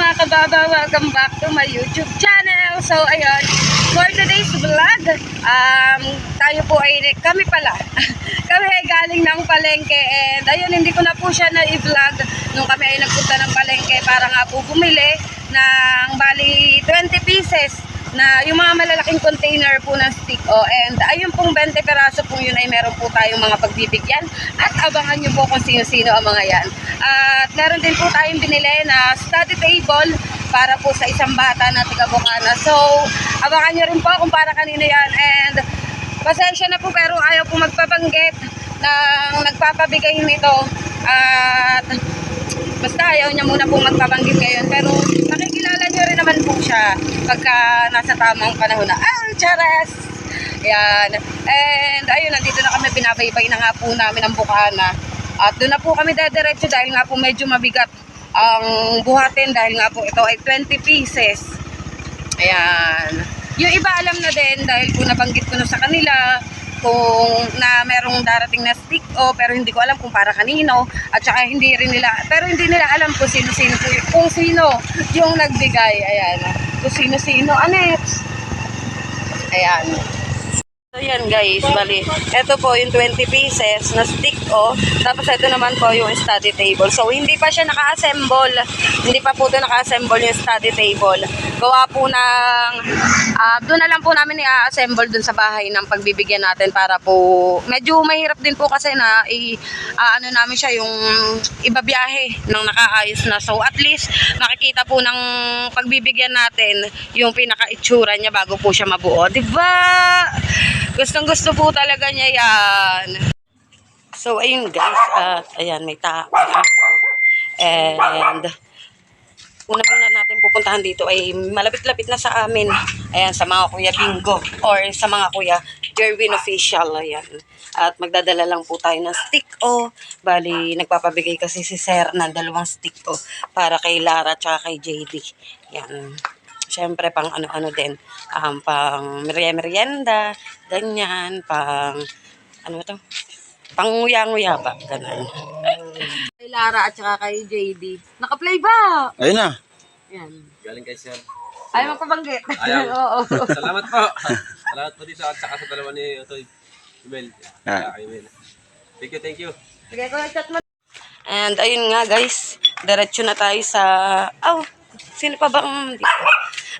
mga kababa, welcome back to my YouTube channel. So ayun, for today's vlog, tayo po ay, kami pala, kami ay galing ng palengke. And ayun, hindi ko na po siya na-vlog nung kami ay nagpunta ng palengke para nga po bumili ng bali 20 pieces na yung mga malalaking container po ng stick o. And ayun pong 20 peraso po yun ay meron po tayong mga pagbibigyan at abangan nyo po kung sino-sino ang mga yan. At meron din po tayong binili na study table para po sa isang bata na taga Bukana. So abangan nyo rin po kung para kanino yan. And pasensya na po pero ayaw po magpabanggit ng nagpapabigay nito. At basta ayaw niya muna pong magpabanggit ngayon. Pero makikilala nyo rin naman po siya pagka nasa tamang panahon na. Charas! Ayan. And ayun, nandito na kami, binabaybay na nga po namin ang Bukana. At doon na po kami dediretso dahil nga po medyo mabigat ang buhatin dahil nga po ito ay 20 pieces. Ayan. Yung iba alam na din dahil po nabanggit ko na sa kanila kung na merong darating na stick o pero hindi ko alam kung para kanino at saka hindi rin nila pero hindi nila alam kung sino-sino kung sino yung nagbigay. Ayan, kung sino-sino aneps. Ayan. So yan guys, bali ito po yung 20 pieces na stick o tapos ito naman po yung study table. So hindi pa siya naka-assemble, hindi pa po ito naka-assemble yung study table. Gawa po ng doon na lang po namin i-assemble doon sa bahay ng pagbibigyan natin para po medyo mahirap din po kasi na ano namin siya yung ibabiyahe ng nakaayos na. So at least makikita po ng pagbibigyan natin yung pinaka-itsura niya bago po siya mabuo, diba? Gustong gusto po talaga niya yan. So ayun guys, ayan may tao. And una-una natin pupuntahan dito ay malapit-lapit na sa amin. Ayan, sa mga Kuya Bingo or sa mga Kuya Jerwin Official. Ayan. At magdadala lang po tayo ng stick o. Bali, nagpapabigay kasi si Sir ng 2 stick o para kay Lara at kay JD. Ayan. Siyempre, pang ano-ano din. Pang merienda, ganyan, pang, ano to? Pang nguya-nguya ba? Ganun. Kay Lara at saka kay JD. Naka-play ba? Ayun na. Yan. Galing kay Sir. Ayaw magpabanggit. Ayaw. Oo. Salamat po. Salamat po dito at saka sa dalawa ni Otoy. Email. Email. Thank you. Sige, ko chat mo. And ayun nga guys, diretso na tayo sa sino pa bang dito?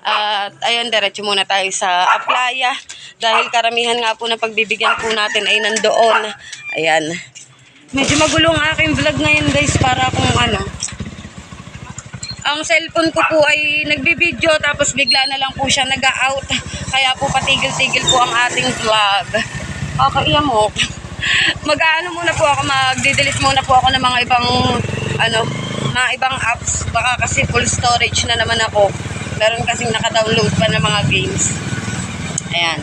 At ayun, diretso muna tayo sa Aplaya dahil karamihan nga po na pagbibigyan po natin ay nandoon. Ayan. Medyo magulo ang aking vlog ngayon guys para kung ano. Ang cellphone ko po ay nagbibideo tapos bigla na lang po siya nag-out. Kaya po patigil-tigil po ang ating vlog. Kakaiya mo. Mag-ano muna po ako, mag-delete muna po ako ng mga ibang mga ibang apps. Baka kasi full storage na naman ako. Meron kasing naka-download pa ng mga games. Ayan.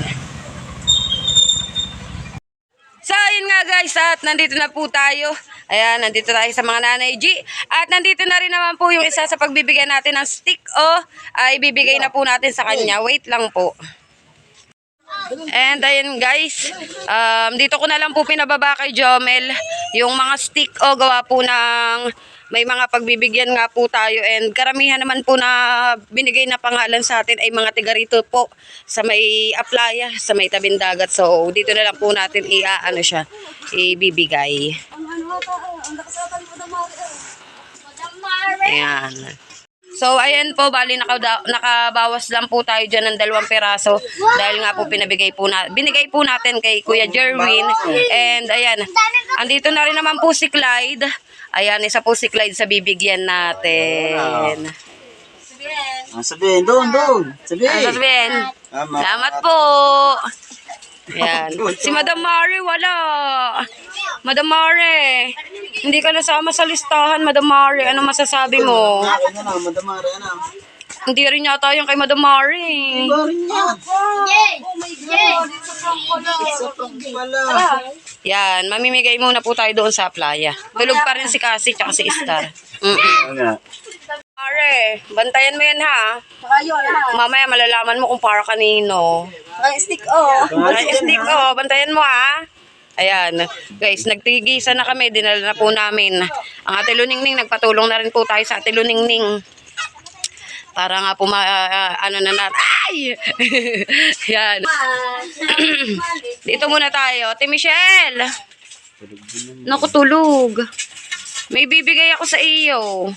So, ayun nga guys, at nandito na po tayo. Ayan, nandito tayo sa mga Nanay G. At nandito na rin naman po yung isa sa pagbibigay natin ng stick o ay bibigay na po natin sa kanya. Wait lang po. And ayun guys, dito ko na lang po pinababa kay Jomel yung mga stick o gawa po ng may mga pagbibigyan nga po tayo. And karamihan naman po na binigay na pangalan sa atin ay mga tiga rito po sa may Aplaya, sa may tabing dagat. So dito na lang po natin ibibigay. Ayan. So, ayan po, bali nakabawas lang po tayo dyan ng 2 peraso dahil nga po binigay po natin kay Kuya Jerwin. And ayan, andito na rin naman po si Clyde. Ayan, isa po si Clyde sa bibigyan natin. Sabihin, doon. Sabihin. Salamat po. Ayan. Si Madam Mari, wala. Madam Mari, hindi ka nasama sa listahan, Madam Mari. Ano masasabi mo? Hindi rin yata yung kay Madam Mari. Yan, mamimigay muna po tayo doon sa Playa. Tulog pa rin si Cassie at si Star. Mare, bantayan mo yan ha. Mamaya malalaman mo kung para kanino. Stick Bantayan mo ha. Ayan, guys, nagtigisa na kami, dinala na po namin. Ang Ate Luningning, nagpatulong na rin po tayo sa Ate Luningning. Para nga po ano na natin. Ay! Yan. Dito muna tayo. Ate Michelle. Naku, tulog. May bibigay ako sa iyo.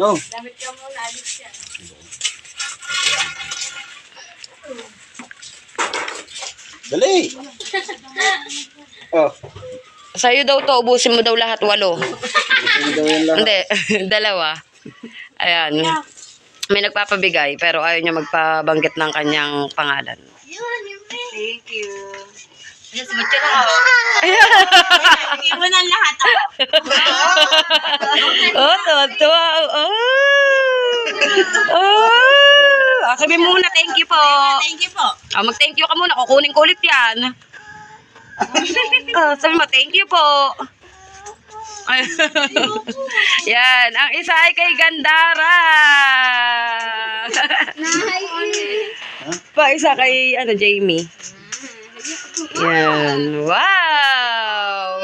Oh. Dali. Oh. Sa'yo daw to, ubusin mo daw lahat 8. Hindi, 2. Ayan. May nagpapabigay, pero ayaw niya magpabanggit ng kanyang pangalan. Thank you. Bigyan mo ng lahat. Oh, tuwa. Sabi mo muna, thank you po. Thank you po. Mag-thank you ka muna, kukunin ko ulit yan. Sabi mo, thank you po. Yan, ang isa ay kay Gandara. Pa isa kay Jamie. Yan, wow.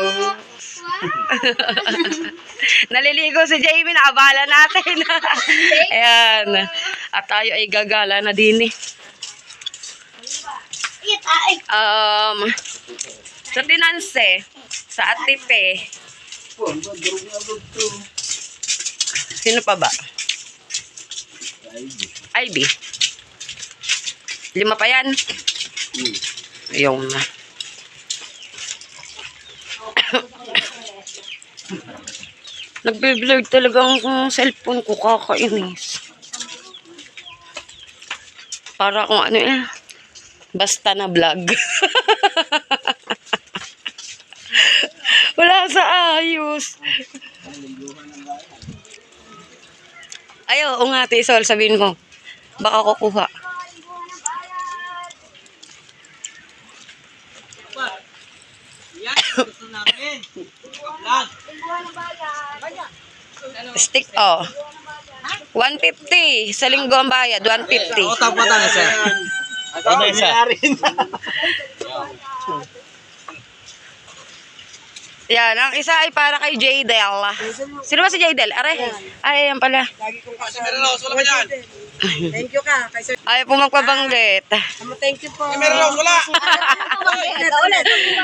Naliligo si Jamie, nakabala natin. Ayan. At tayo ay gagala na din eh. Sa Tinanse, sa Atipe. Sino pa ba? Ivy. 5 pa yan. Yung na. Nagbe-blur talaga ang cellphone ko, kakainis. Para kung ano eh. Basta na vlog. Wala sa ayos. Ayaw, nga, Tisol, sabihin mo. Baka kukuha. Stick, oh. 150. Sa linggo ang bayad, 150. Tapa na sir. Ano isa? Yan, ang isa ay para kay Jaydel. Sino ba si Jaydel? Are? Ay, yan pala. Thank you ka. Kay Sir. Ayaw po magpabanggit. Thank you po.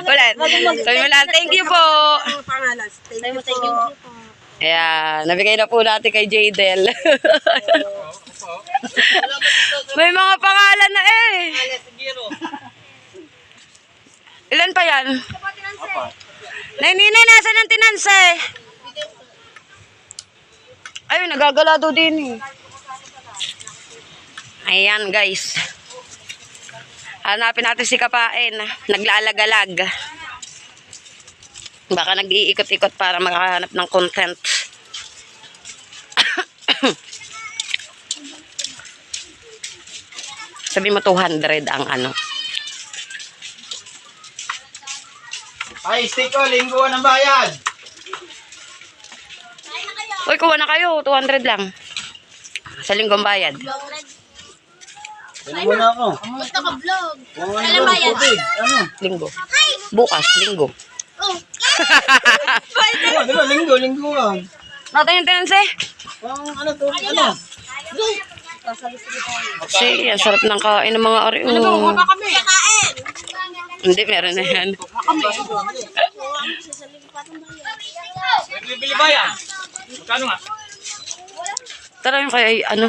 Ulit. Sabi mo lang, thank you po. Ang pangalan. Thank you po. Ayan, nabigay na po natin kay Jaydel. May mga pangalan na eh. Ilan pa yan? Nina, nasa ng Tinanse? Ayun, nagagala daw din eh. Ayan guys. Hanapin natin si Kapain. Naglalagalag. Baka nag-iikot-ikot para makahanap ng content. Sabi mo 200 ang ano. Ay, stick ko, lingguan ng bayad. Uy, kuha na kayo. 200 lang. Sa linggong bayad. Ano muna ako? Gusto ko vlog. Ano bayad? Ano? Linggo. Bukas, linggo. Oh. Di ba, lingguan. Natin yung Tinanse? Ano to? Ano? Kasi, ang sarap ng kain ng mga ari. Kami. Kakain. Hindi, meron na yan. Bibili ba yan? Magkano nga? Tara yung kay, ano?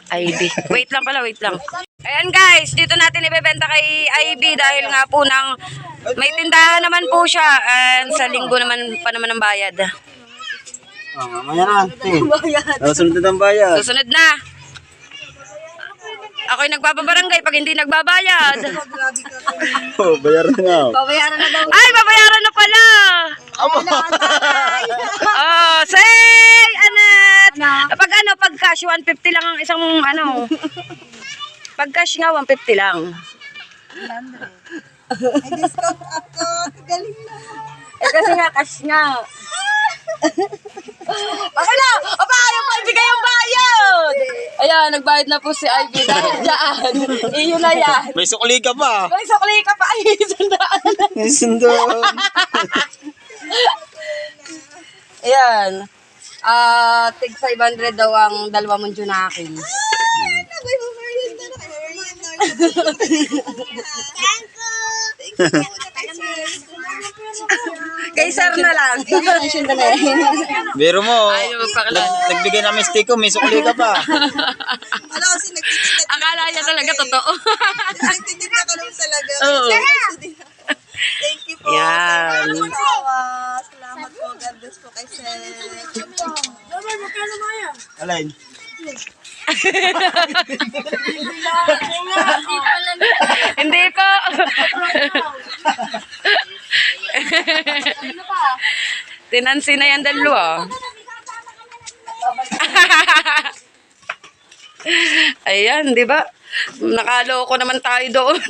ID. Wait lang pala, wait lang. Ayan guys, dito natin ibebenta kay IB dahil nga po ng may tindahan naman po siya and sa linggo naman pa naman ang bayad. Mamaya na. Susunod na ang bayad. Susunod na. Ako'y nagpapabarangay pag hindi nagbabayad. Oh, bayaran na nga. Babayaran na daw. Ay, babayaran na pala. Oh, say, anak. Pag cash, 150 lang ang isang ano. Pag cash nga, 150 lang. May discount ako. Galing na. Kasi nga, cash nga. Ako na! Aba, ayaw pa ibigay yung bayad! Ayan, nagbayad na po si Ivy dahil dyan. Iyon na yan. May sukli ka pa. May sukli ka pa. Ay, sandaan. May sundo. Ayan. tig 500 daw ang dalawa mong Junakil. Kay sir na lang. Biro mo. Ayaw magpakilala. Nagbigay namin stick ko, may sukli ka pa. Ano kasi nagtitinda. Akala niya talaga totoo. Nagtitinda ka lang talaga. Oo. Thank you po. Yan. Salamat po. God bless po kay Sir. Alin? Hindi po. Tinansi na yan dalawa. Ayan, di ba? Nakaloko naman tayo doon.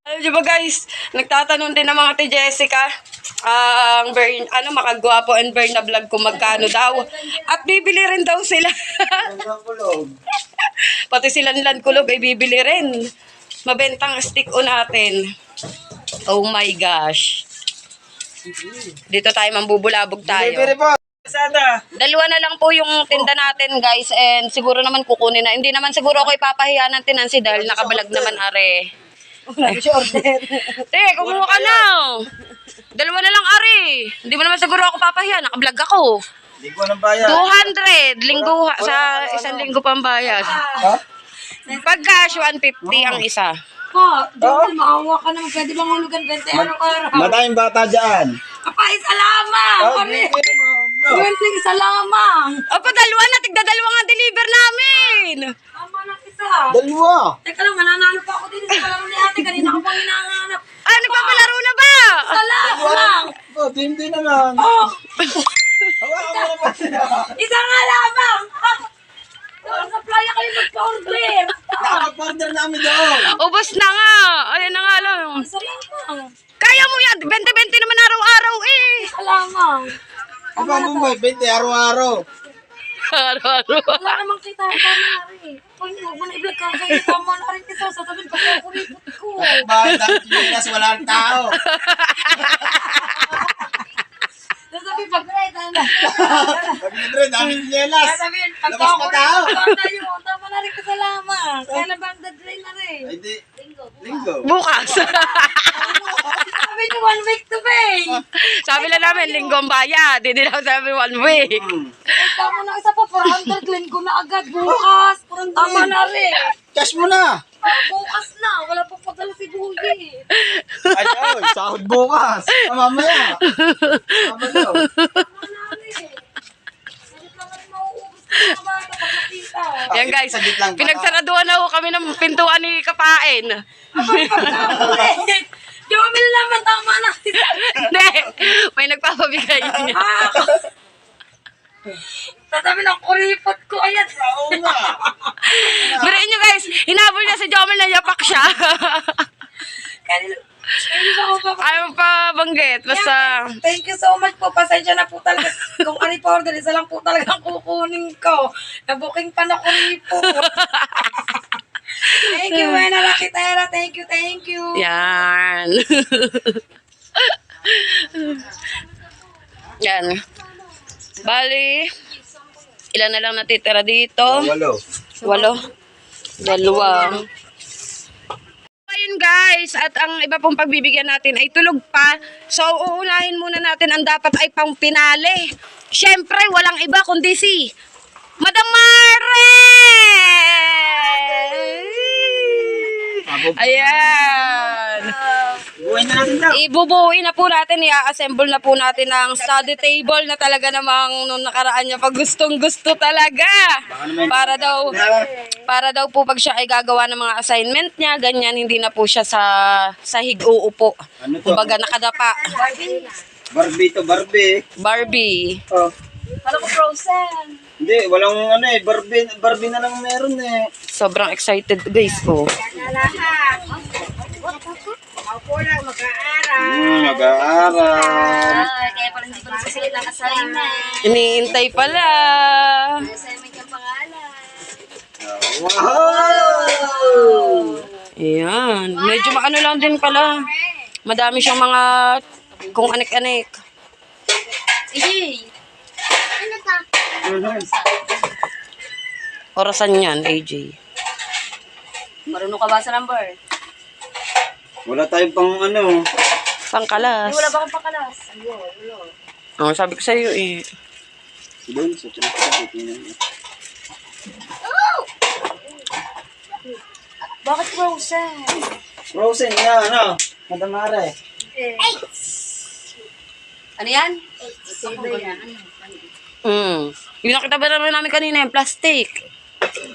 Alam niyo ba guys, nagtatanong din ng mga ti Jessica, ang makagwapo and burn na vlog kung magkano daw. At bibili rin daw sila. Pati silang landkulog ay bibili rin. Mabentang stick o natin. Oh my gosh. Dito tayo mambubulabog tayo. Biro po. Sada. Dalawa na lang po yung tinda natin guys and siguro naman kukunin na. Hindi naman siguro ako ipapahiya ng tinansi dahil nakabalag naman are. Te, kumuha ka na. Dalawa na lang are. Hindi mo naman siguro ako papahiya. Nakablog ako. Linggo ng bayan. 200. Linggo sa isang linggo pang bayad. Pag cash, 150 ang isa. Po, Joel, maawa ka naman. Pwede bang hulugan 20 araw-araw? Madaming bata dyan. Kapay, salamat! Pare, 20 salamat! Opo, dalawa na. Tigda-dalawa nga deliver namin. Tama na isa. Dalawa. Teka lang, mananalo pa ako din sa palaro ni ate. Kanina ko pang hinahanap. Ah, nagpapalaro na ba? Salamat lang! Oh, hindi naman. Oh, Hawakan mo naman sila. isa nga lamang! Sa playa kayo magpa-order! Nakapag-order namin doon. Ubos na nga. Ayan na nga lang. Salamat! Kaya mo yan. 20-20 naman araw-araw eh. Salamat! Aba mo mo, 20 araw-araw. Araw-araw. Wala namang kita. Tama na rin. Pag huwag mo na i-vlog ka kayo, tama na rin kita. Sasabihin pa ko kuripot ko. Bakit dahil Pilipinas walang tao? Sasabihin pag tama. Pag-libre, dami Pilipinas. Sasabihin pag Labas pa tao. tayo. Tama na rin ka salamat. Kaya na bang deadline na rin? Ay di, linggo. Bukas. Sabi niyo 1 week to pay. Sabi lang namin, linggo ang bayad. Hindi lang sabi 1 week. Tama na isa pa, 400 linggo na agad. Bukas. Tama na rin. Cash mo na. Bukas na. Wala pa padala si Buyi. Ayun, sahod bukas. Mamaya. Mamaya. Tama na rin. Salit lang rin mauubos ko sa bata pag nakita. Yan guys, Saglit lang ba? pinagsaraduhan na ho kami ng pintuan ni Kapain. Jomil naman, tama na. Hindi, may nagpapabigay niya. Sasabi ng kuripot ko. Ayan. Oo nga. Birain nyo guys, hinabol niya si Jomel na yapak siya. Kanina ba ako pa? Ayaw pa banggit, basta... Thank you so much po. Pasensya na po talaga. Kung ari pa order, isa lang po talaga ang kukunin ko. Nabuking pa na kuripot. Thank you, Wena Rakitera. Thank you, thank you. Yan. Yan. Bali, ilan na lang natitira dito? 8. 8. Dalawa. Ayun guys, at ang iba pong pagbibigyan natin ay tulog pa. So, uunahin muna natin ang dapat ay pang pinali. Siyempre, walang iba kundi si Madam Mare! Ayan. Buhay na natin daw. Ibubuuin na po natin, i-assemble na po natin ang study table na talaga namang nung nakaraan niya pag gustong-gusto talaga. Para daw po pag siya ay gagawa ng mga assignment niya, ganyan, hindi na po siya sa sahig uupo. Ano to? Kumbaga nakadapa. Barbie to Barbie. Barbie. Oh. Ano ko, Frozen? Hindi, walang Barbie na lang meron eh. Sobrang excited guys ko. Mag-aaral. Kaya pala hindi ko nagsisilip ng assignment. Iniintay pala. Assignment yung pangalan. Wow! Ayan. Medyo maano lang din pala. Madami siyang mga kung anik-anik. Orasan yan, AJ. Marunong ka ba sa number? Wala tayong pang ano. Pangkalas. Wala ba kang pakalas? Wala. Oh, sabi ko sa'yo eh. Doon sa tinan. Bakit frozen? Frozen na, ano? Madam Mare. Ano yan? Yung nakita ba naman namin kanina yung plastic?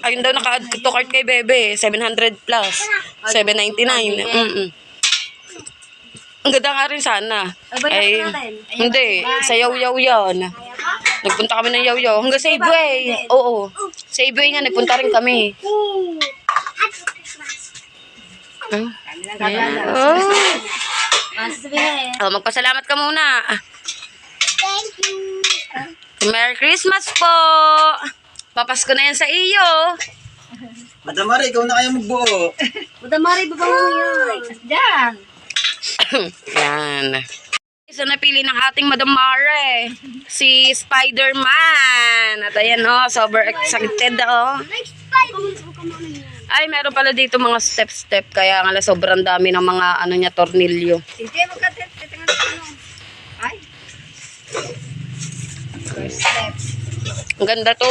Ayun daw naka-add to cart kay Bebe. 700 plus. 799. Ang ganda nga rin sana. Ay, hindi. Sa Yaw-Yaw yan. Nagpunta kami ng Yaw-Yaw. Hanggang sa Ibway. Oo. Sa Ibway nga, nagpunta rin kami. Oh, magpasalamat ka muna. Thank you. Merry Christmas po! Papasko na yan sa iyo. Madam Mare, ikaw na kaya magbuo. Madamari, babang mo yan. Diyan. Yan. So, napili ng ating Madam Mare, si Spider-Man. At ayan, oh, super excited, oh. Ay, meron pala dito mga step-step, kaya nga sobrang dami ng mga, ano niya, tornilyo. Hindi, magkatitingan ko. Ay. First step. Ang ganda to.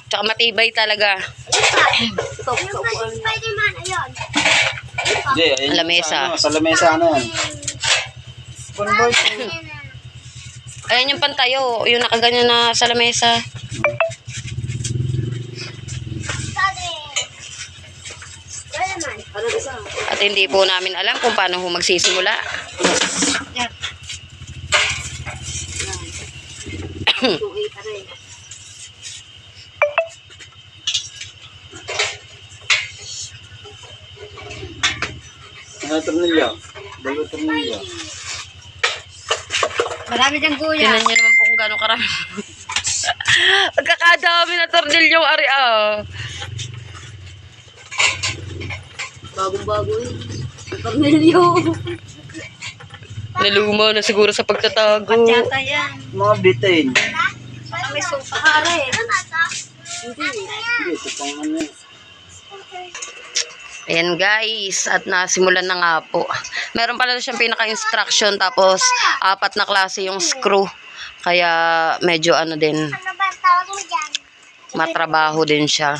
Tsaka matibay talaga. Yung Spider-Man, ayun. Jay, ayun. Lamesa. Sa lamesa, ano yan? Convoy. Ayan yung pantayo, yung nakaganyan na sa lamesa. At hindi po namin alam kung paano ho magsisimula. Ano tornilyo? Dalawa tornilyo. Marami diyang guya. Tingnan nyo naman po kung gano'ng karami. Pagkakadami na tornilyong ari, oh. Bagong-bago eh. Tornilyo. Naluma na siguro sa pagtatago. Patyata yan. Mga bitin. May sopa kare. Hindi, ito pang ano. Ayan guys, at nasimulan na nga po. Meron pala siyang pinaka-instruction, tapos 4 na klase yung screw. Kaya medyo ano din, Ano ba ang tawag mo dyan? matrabaho din siya.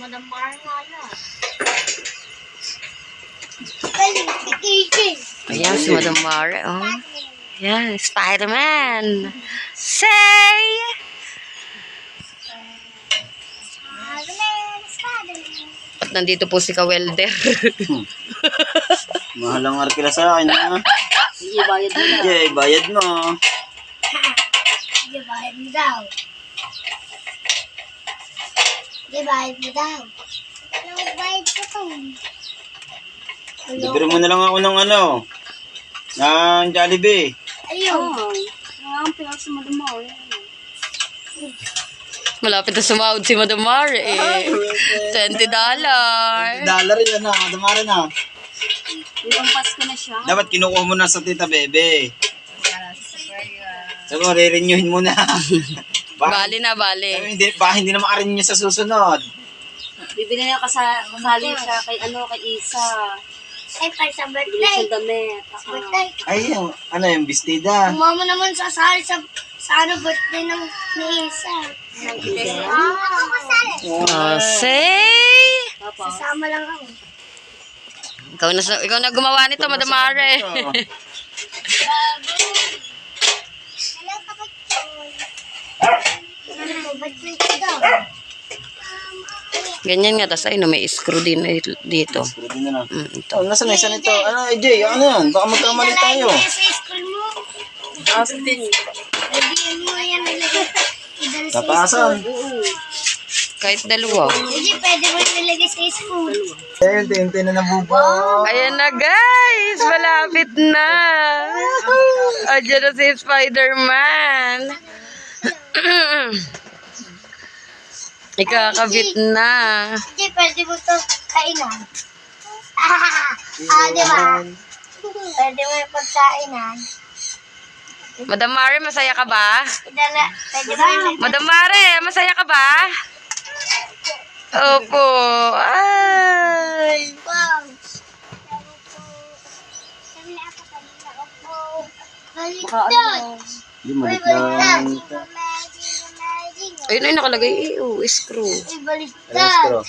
Madam Marla. Ayan si Madam Mare, oh. Ayan, Spider-Man. Say! At nandito po si Ka-Welder. Mahal ang arkila sa akin, ha? Sige, bayad mo na. Jay, bayad mo. Sige, bayad mo daw. Sige, bayad mo daw. Ano bayad ko to? Libre mo na lang ako ng ano. Ng Jollibee. Ayun. Ang pinag sa Madam Marla. Malapit na sumahod si Madam Mare, eh. $20. Dollar yun na, Madam Mare na. Ibang Pasko na siya. Dapat kinukuha mo na sa Tita Bebe. Sabi mo, re-renewin mo na. Bali na, Sabi, bali. hindi na makarenew sa susunod. Bibili na kasali siya kay kay Isa. Ay, para sa Bibili birthday. siya damit. Birthday. Ay, ano yung bestida. Mama naman sasali sa ano birthday ng ni Isa. Ako masali. Oh, say! Sasama lang ako. Ikaw na gumawa nito, Madam Mare. Hello, kapatid. Ano, birthday ko daw. Ganyan nga, tas ayun, may screw din dito. Screw din na lang. Ito. Oh, nasa na isa nito? Ano, Jay, ano yan? Baka magkamali tayo. Nalagay mo sa school mo. Lagyan mo yan. Idala sa Tapasan. Kahit dalawa. Hindi, pwede mo nilagay sa school. Ayun, tintin na nabubo. Ayan na guys, malapit na. Ayan na si Spider-Man. Ikakabit na. Hindi, pwede mo ito kainan. Di ba? Pwede mo yung pagkainan. Madam Mare, masaya ka ba? Pwede ba yung Madam Mare, masaya ka ba? Opo. Ay. wow. Baliktad. Hindi mo lang. Ayun ay nakalagay screw. Baliktad.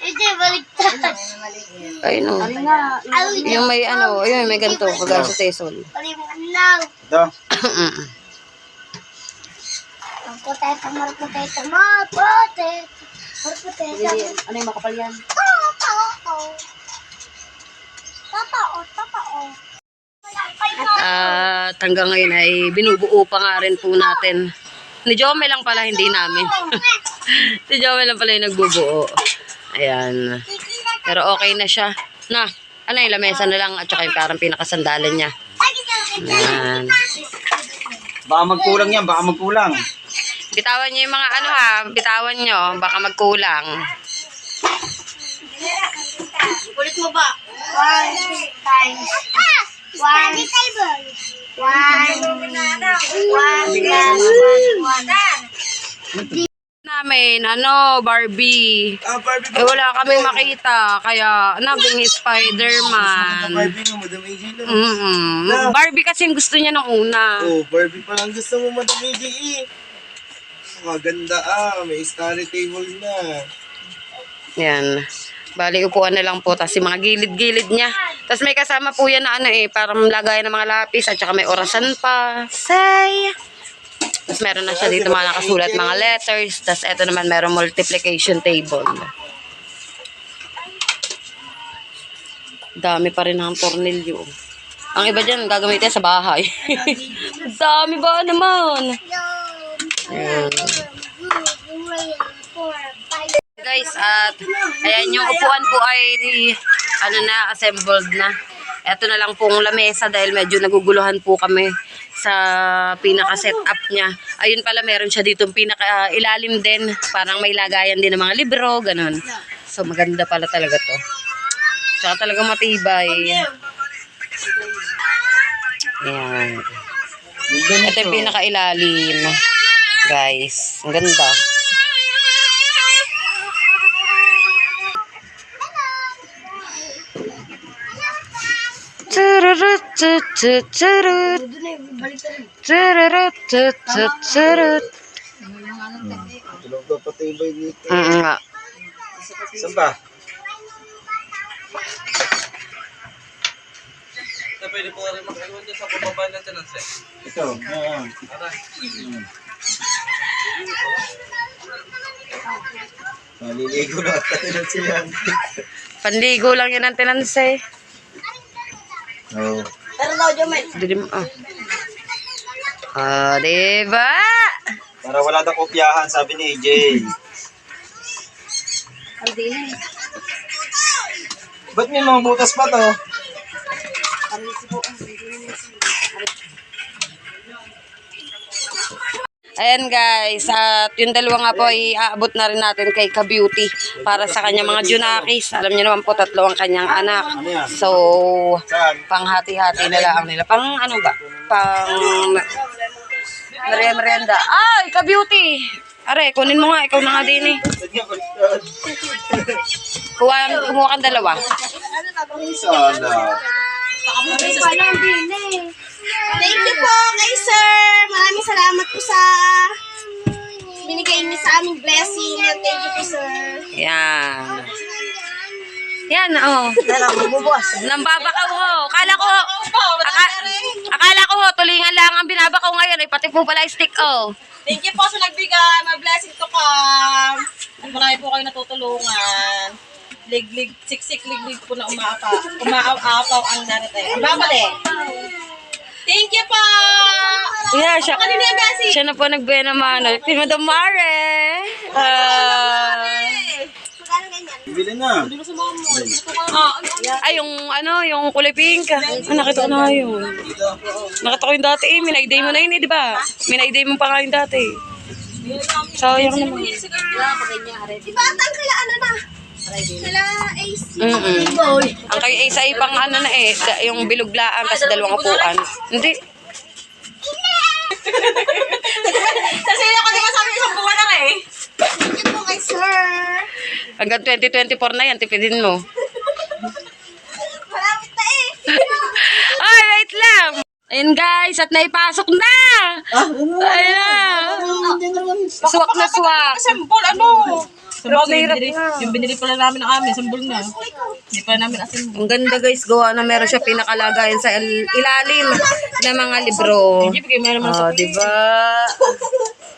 Hindi, baliktad. Ayun o. Yung may ayun may ganito, kagaya sa tesol. Baliktad. Ito. Potato, more potato, more potato. More potato. Ano yung makapal yan? Totoo. At hanggang ngayon ay binubuo pa nga rin po natin. Ni Jome lang pala, hindi namin. Si Jome lang pala yung nagbubuo. Ayan. Pero okay na siya. Na, ano yung lamesa na lang at saka yung parang pinakasandalan niya. Ayan. Baka magkulang yan, baka magkulang. Bitawan niyo yung mga bitawan niyo, baka magkulang. Ulit mo ba? 1 times. 1 table. 1 plus 1. Namin, Barbie. Barbie Eh, wala kaming makita, kaya naging Spider-Man. Barbie mo, Madam AJ lang. Barbie kasi yung gusto niya nung una. Oh, Barbie pa lang gusto mo, Madam AJ eh. Maganda may study table na. Yan. Bali, upuan na lang po. Tapos yung mga gilid-gilid niya. Tapos may kasama po yan na parang lagayan ng mga lapis. At saka may orasan pa. Say! Tapos meron na siya dito mga nakasulat, mga letters. Tapos eto naman meron multiplication table. Dami pa rin ng tornilyo. Ang iba dyan, gagamitin sa bahay. Dami ba naman? Ayan. Guys, at ayan yung upuan po ay assembled na. Ito na lang pong lamesa dahil medyo naguguluhan po kami sa pinaka-setup niya. Ayun pala, meron siya dito pinaka-ilalim din. Parang may lagayan din ng mga libro, ganun. So, maganda pala talaga to. Tsaka talagang matibay. Ayan. Ito yung pinaka-ilalim. Guys, ang ganda. Tururut, turut, turut. Tururut, turut, turut. Tulog daw patibay dito. Nga. Saan ba? Pwede po rin mag-iwan dyan sa pababa ng tenancy. Ito. Maliligo na katinan sila. Panligo lang yan ang tinanse. Oo. Pero daw, Jomel. Dilim, diba? Para wala daw kopyahan, sabi ni AJ. Ba't may mga butas pa to? Ayan guys, at yung dalawa nga po ay aabot na rin natin kay Ka-Beauty para sa kanyang mga junakis. Alam niyo naman po, 3 ang kanyang anak. So, panghati-hati na lang nila. Pang ano ba? Pang merienda. Ay, Ka-Beauty! Are, kunin mo nga, ikaw na nga din eh. Kumuha kang 2. Sana. Thank you po kay sir. Maraming salamat po sa binigay niyo sa aming blessing. Thank you po sir. Yan. Yan, Nambabakaw ho. Akala ko tulingan lang ang binabakaw ngayon. Ay, pati po pala stick, Thank you po sa nagbigay. May blessing to come. Marami po kayo natutulungan. Liglig, siksik, liglig po na umaapaw ang darating. Ang babalik. Thank you po! Yeah, siya, Kanina yung blessing. siya na po nagbuena naman. Si Madam Mare. Magkano ganyan? Bili na. Ay, yung kulay pink. Nakita ko na yun. Nakita ko yung dati Minay-day mo na yun di ba? Minay-day mo pa nga yung dati. Sayang naman. Di ba ang kailangan na? Hala, AC. Ang kay Ace ay pang ano na eh, yung biluglaan kasi dalawang upuan. Hindi. Kasi ako di ba sabi isang buwan na rin. Thank you po kay sir. Hanggang 2024 na yan, tipidin mo. Malapit na eh. Ay, wait lang! Ayun guys, at naipasok na! Ayan! Swak na swak! Assemble, ano? Sabagay, Hirap binili, na. yung binili pala namin ng amin, assemble na. Hindi pa namin assemble. Ang ganda guys, gawa na meron siya pinakalagayan sa ilalim ng mga libro. Hindi, bigay mo naman sa Diba?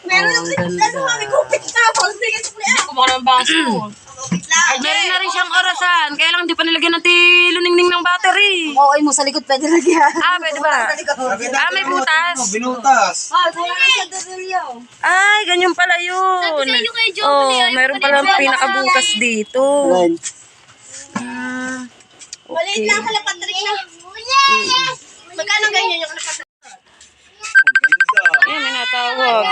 Meron Ang na ganda. kami kupit na. Sige, sige. kumuha ng baso. Ay, meron na rin siyang orasan. Kaya lang di pa nilagyan ng tiluningning ng battery. Oo, mo sa likod pwede lagyan. Ah, pwede ba? Ah, may butas. Binutas. Ay, ganyan pala yun. Sabi sa'yo kay Joe, Oh, ayaw meron ko pala din pinakabutas dito. Ah, Maliit lang kala Patrick na. Magkano ganyan yung kala Patrick? Ayan, may natawag.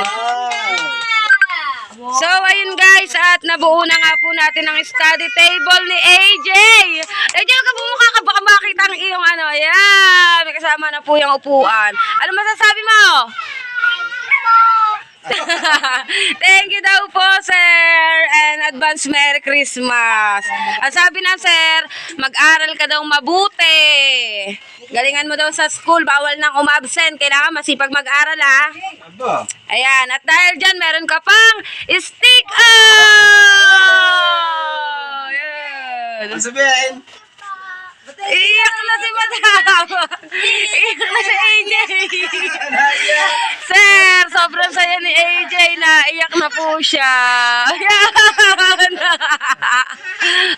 So, ayun guys, at nabuo na nga po natin ang study table ni AJ. AJ, huwag ka bumukha ka, baka makita ang iyong ano. Ayan, may kasama na po yung upuan. Ano masasabi mo? Thank you daw po, sir. And advance Merry Christmas. At sabi na, sir, mag-aral ka daw mabuti. Galingan mo daw sa school. Bawal nang umabsent. Kailangan masipag mag-aral, ha? Aba. Ayan. At dahil dyan, meron ka pang sticker! Ayan. Ano sabihin? Iiyak na si Madam. Iiyak na si AJ. Sir, sobrang saya ni AJ na iyak na po siya. Ayan.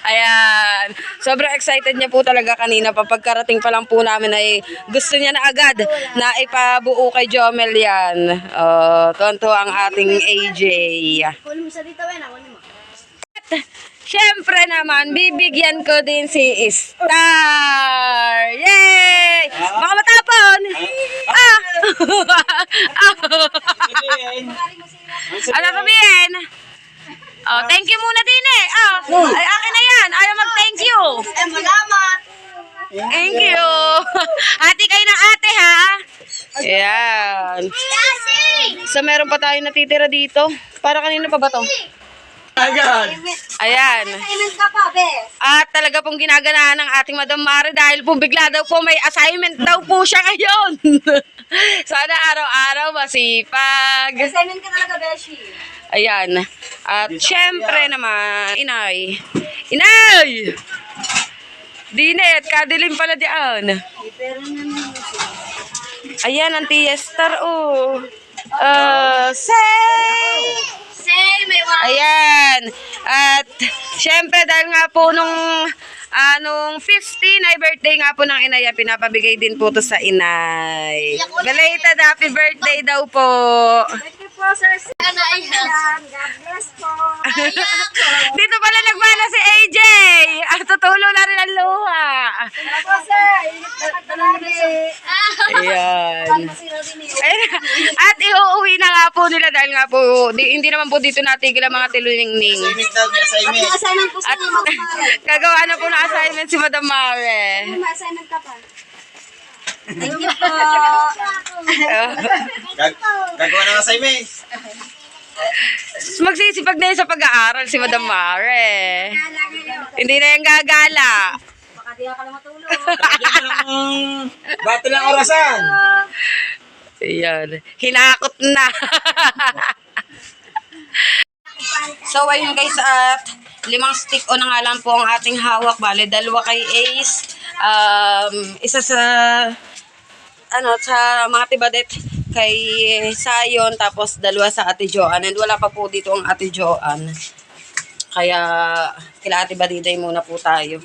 Ayan. Sobrang excited niya po talaga kanina. Pagkarating pa lang po namin ay gusto niya na agad na ipabuo kay Jomel yan. Tonto ang ating AJ. Kunin mo sa dito, Wena. Kunin mo. Siyempre naman, bibigyan ko din si Star! Yay! Baka matapon! Ah! Ano sabihin? Oh, thank you muna din eh. Oh, ay akin na yan. Ayaw mag-thank you. Salamat. Thank you. Hati kayo ng ate ha. Ayan. So meron pa tayo natitira dito. Para kanino pa ba to? Agad. Ayan. Assignment ka pa, be. At talaga pong ginaganahan ng ating Madam Mare dahil po bigla daw po may assignment daw po siya ngayon. Sana araw-araw masipag. Assignment ka talaga, Beshi. Ayan. At syempre naman, Inay. Inay! Dinet, kadilim pala diyan. Ayan, ang Tiestar, oh. Say! Say, may one. Ayan. At syempre dahil nga po nung 15 ay birthday nga po ng inay, pinapabigay din po to sa inay. Belated happy birthday daw po. Thank you po, sir. Ano, ayan. God bless po. Dito pala nagmana si AJ. At tutulo na rin ang luha. Ako, sir. Init na kadalari. Ayan. At iuuwi na nga po nila dahil nga po, hindi naman po dito natigil ang mga tiluningning. Assignment daw, may assignment. May assignment po sa At mga kumare. kagawa na po ng assignment si Madam Mare. May assignment ka pa. Thank you po. Gagawa ng assignment. Magsisipag na yun sa pag-aaral si Madam Mare. Hindi na yung gagala. Baka di ka lang matulog. Bato lang orasan. Ayan. Hinakot na. So, ayun guys, at 5 stick o na nga lang po ang ating hawak. Bale, 2 kay Ace. Isa sa sa mga tibadet kay Sayon, tapos 2 sa Ate Joanne. And wala pa po dito ang Ate Joanne. Kaya, kila Ate Badiday muna po tayo.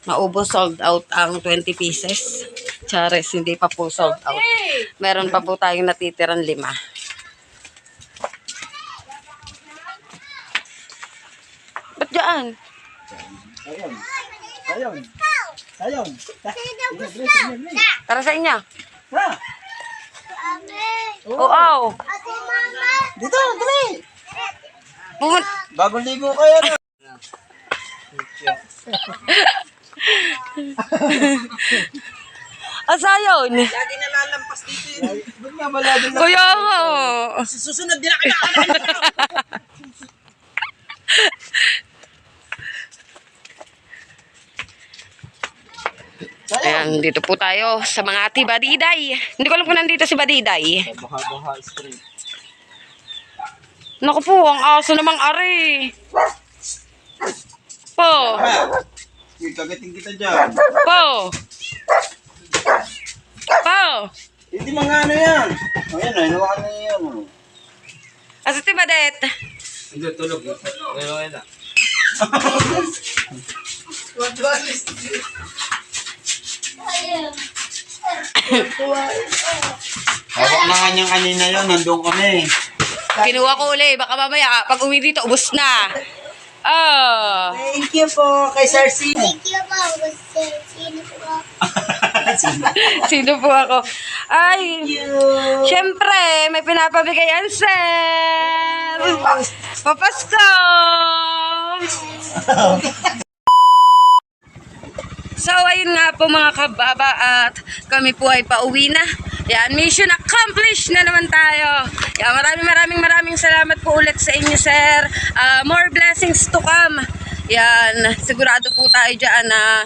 Maubos, sold out ang 20 pieces. Chares, hindi pa po sold out. Meron pa po tayong natitirang 5. Ba't dyan? Ayun. Ayun. Ayun. Para sa inyo. Ha? Oo. Dito, dali. Pumun- Bagong ligo kayo. Asa yun? Lagi nalalampas dito yun. Ba't nga malado na? Kuya nga. Susunod din na kailangan. Ayan, dito po tayo sa mga ati Badiday. Hindi ko alam kung nandito si Badiday. Baha-baha street. Naku po, ang aso namang ari. Po, Kagating kita dyan. po. Po. Hindi mga ano yan. O yan, hinawakan na yan. Asa ti Badet? Hindi, tulog. Ngayon na. Hawak na kanyang kanina yun, nandun kami. Kinuha ko uli. Baka mamaya, pag uwi dito, ubos na. Oh. Thank you po kay Sir C. Thank you po. Sino po? Sino po ako? Ay, syempre, may pinapabigay ang sir. Papasko! So, ayun nga po mga kababa at kami po ay pauwi na. Yan, mission accomplished na naman tayo. Yan, maraming salamat po ulit sa inyo, sir. More blessings to come. Yan, sigurado po tayo dyan na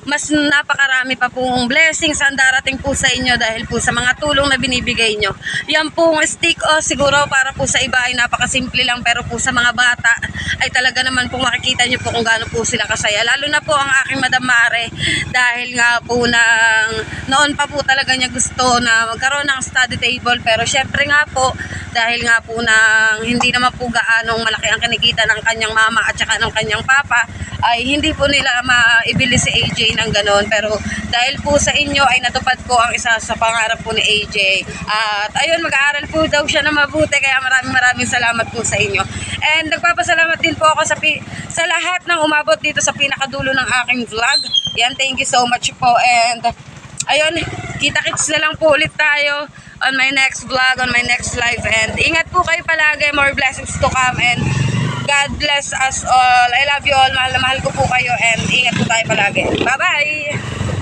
mas napakarami pa pong blessings ang darating po sa inyo dahil po sa mga tulong na binibigay nyo. Yan pong stick siguro para po sa iba ay napakasimple lang pero po sa mga bata ay talaga naman po makikita nyo po kung gaano po sila kasaya. Lalo na po ang aking Madam Mare dahil nga po noon pa po talaga niya gusto na magkaroon ng study table pero syempre nga po dahil nga po hindi naman po gaanong malaki ang kinikita ng kanyang mama at saka ng kanyang papa ay hindi po nila maibili si AJ ng ganon. Pero dahil po sa inyo ay natupad po ang isa sa pangarap po ni AJ. At ayun, mag-aaral po daw siya na mabuti kaya maraming salamat po sa inyo. And nagpapasalamat din po ako sa lahat ng umabot dito sa pinakadulo ng aking vlog. Yan, thank you so much po. And ayun, kita-kits na lang po ulit tayo on my next vlog, on my next live. And ingat po kayo palagi. More blessings to come. And God bless us all. I love you all. Mahal na mahal ko po kayo. And ingat po tayo palagi. Bye-bye!